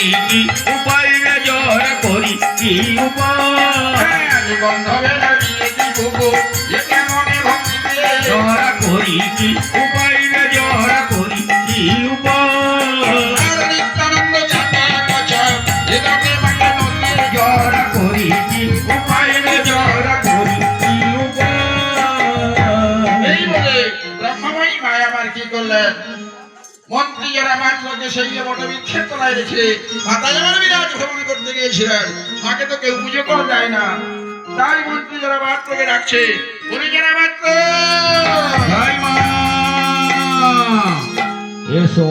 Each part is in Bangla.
করি কি উপায় রে জোর করি কি উপায় জোর করি কি উপায় রে জোর করি কি উপায় জোর করি কি উপায় রে জোর করি কি উপায় এই বলে ব্রহ্মময়ী মায়া আমার কি করলেন মন্ত্রী যারা মাত্রকে সেই বটে বিচ্ছেদ তলায় রেখে মাতায় আমার বিরাজ ভ্রমণ করতে গিয়েছিলেন মাকে তো কেউ পুজো করা যায় না তাই মন্ত্রী যারা মাত্রকে ডাকছে উনি যারা মাত্র জয় মা এসো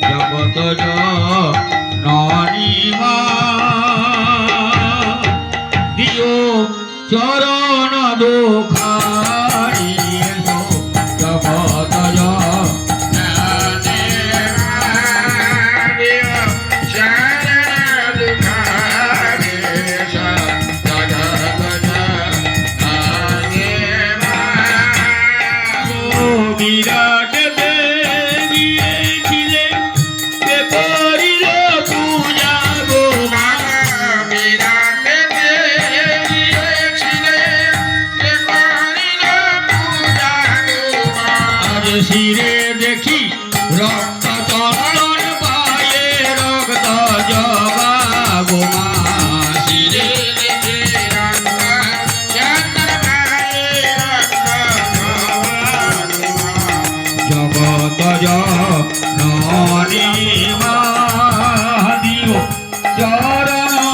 জগত জননী মা দিও চরণ দুখারি এসো জগত জননী